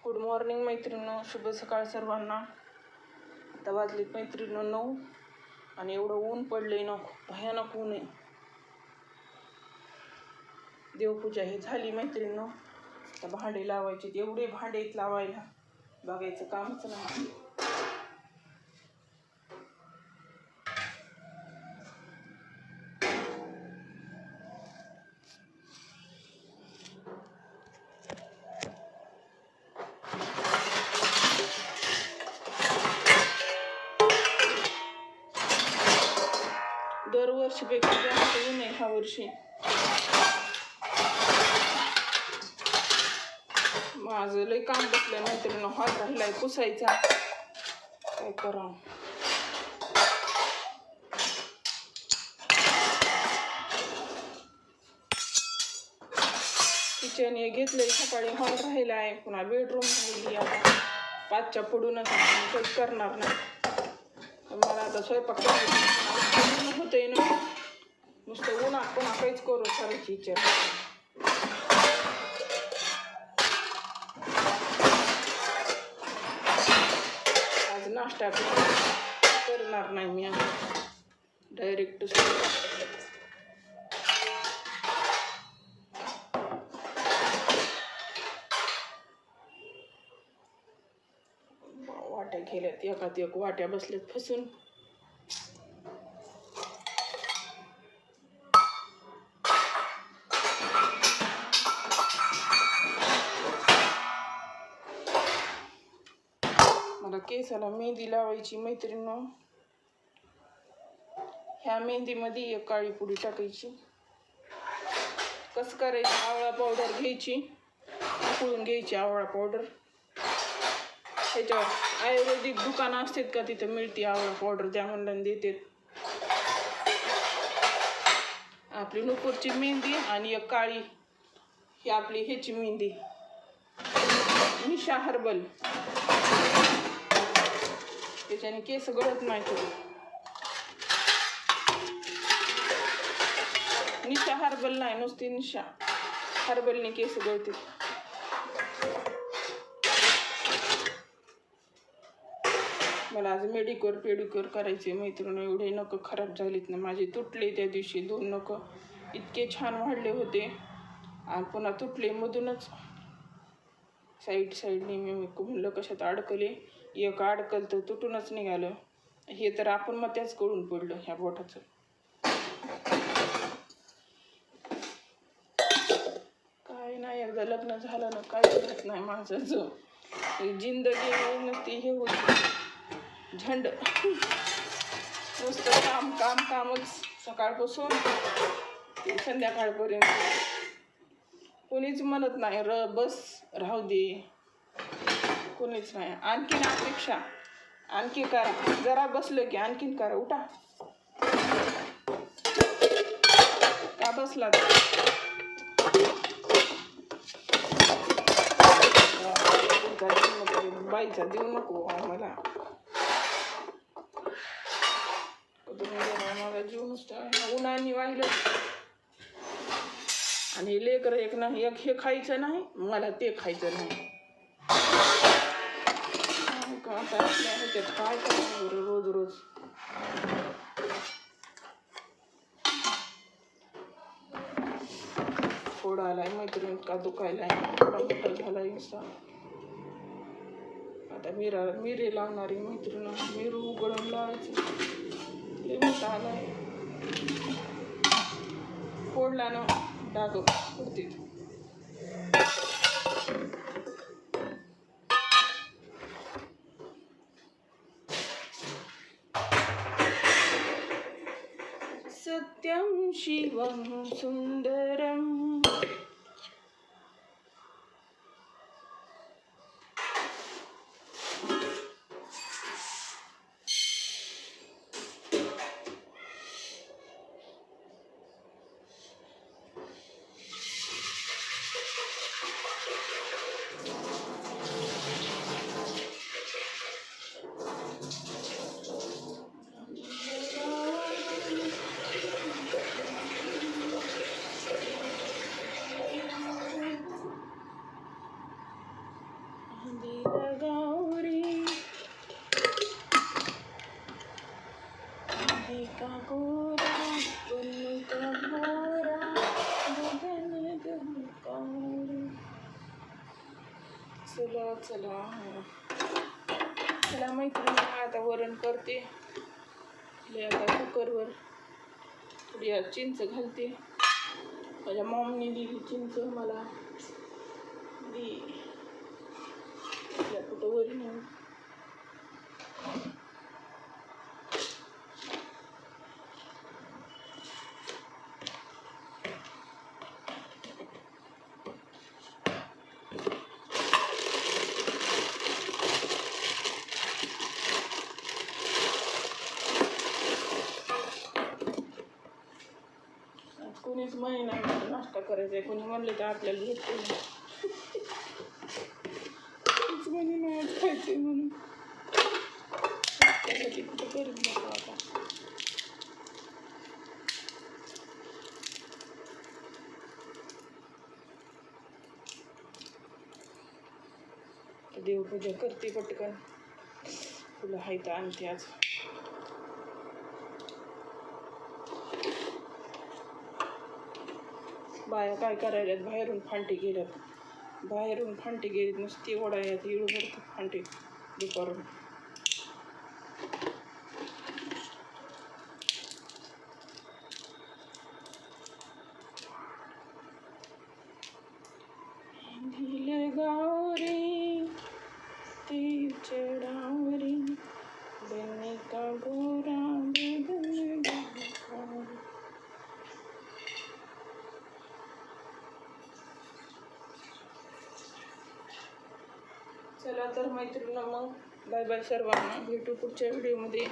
Good morning मैत्रिणींनो, शुभ सकाळ सर्वांना. आता वाजलेत मैत्रिणींनो 9 आणि एवढं ऊन पडलंय ना, भयानक ऊन आहे. देवपूजा ही झाली मैत्रिणींनो. आता भांडे लावायचे, एवढे भांडे लावायला बघायचं कामच नाही. दरवर्षीपेक्षा जास्त ऊन आहे ह्या वर्षी. माझं लय काम बसलंय मैत्रिणींनो, हॉल राहिलाय पुसायचा, काय करावं. किचन हे घेतलंय सकाळी, हॉल राहिला आहे, पुन्हा बेडरूम राहिली. आता 5च्या पुढूनच काहीच करणार नाही. मला आता स्वयंपाक करायचं होतंय ना, नुसतं उन्हात पुन्हा काहीच करू करायची इच्छा. आज नाश्ता करणार नाही मी, डायरेक्ट वाट्या गेल्यात, एकात एक वाट्या बसल्यात फसून. मला केसाला मेहंदी लावायची मैत्रिणींनो. ह्या मेहंदीमध्ये एक काळी पुडी टाकायची. कसं करायची, आवळा पावडर घ्यायची, उकळून घ्यायची आवळा पावडर. ह्याच्यावर आयुर्वेदिक दुकानं असतात का, तिथं मिळते आवळा पावडर, त्या म्हणून देतात. आपली नुपूरची मेहंदी आणि एक काळी, ही आपली ह्याची मेहंदी निशा हर्बल. त्याच्याने केस गळत नाही. निशा हर्बल नाही, नुसती निशा हर्बलने केस गळते. मला आज पेडिक्युअर करायचे मैत्रिणी. एवढे नख खराब झालीत ना माझे, तुटले त्या दिवशी 2 नख. इतके छान वाढले होते आणि पुन्हा तुटले मधूनच. साईडने मी म्हणलं कशात अडकले, एक अडकल तर तुटूनच निघालं. हे तर आपण मग त्याच कळून पडलं ह्या बोटाचं. काय नाही, एकदा लग्न झालं ना काय होत नाही माझं. जिंदगी नसती हे होती झंड, नुसतं कामच सकाळपासून संध्याकाळपर्यंत. कोणीच म्हणत नाही बस राहू दे, कोणीच नाही. आणखीन अपेक्षा, आणखी करा, जरा बसलं की आणखीन करा. उठा, का बसला बाईचा देऊ नको मला. मला जीव नुसतं उन्हाने वाहिलं. आणि लेकर एक नाही, एक हे खायचं नाही, मला ते खायचं नाही. काय करायचं रोज फोड आलाय मैत्रीण, का दुखायलाय, थोडा मोठा झालाय नुसता. आता मिरे लावणारी मैत्रीण, मिरू उघडून लावायचं. लय मोठा आलाय, फोडला ना डाग पडते. सत्यं शिवं सुंदरं लगाओ रे मेहंदी का गोरा बनू का गोरा बदन दहकाओ रे. चला चला चला मैत्रिणी, आता वरण करते. आता कुकरवर थोडी चिंच घालते. माझ्या मॉमने दिली चिंच मला, दी कुठं वरी म्हणून. कोणीच म्हणे नाही नाश्ता करायचा आहे, कोणी म्हणलं तर आपल्याला भेटतो नाही. कोणीच म्हणे नाही आज खायचंय म्हणून. त्यासाठी कुठं करीत नको आता. देवपूजा करते पटकन, तुला हायत आणते आज. बाया काय करायल्यात, बाहेरून फांटी गेल्यात, बाहेरून फांटी गेलीत, नुसती ओढायत इळू भरतात फांटी दुपारून. लगाओ रे तेल चढ़ाओ रे बनने का गोरा बदन दहकाओ रे. चला तर मैत्रिणी, मग बाय बाय सर्वांना, भेटू पुढच्या व्हिडिओमध्ये.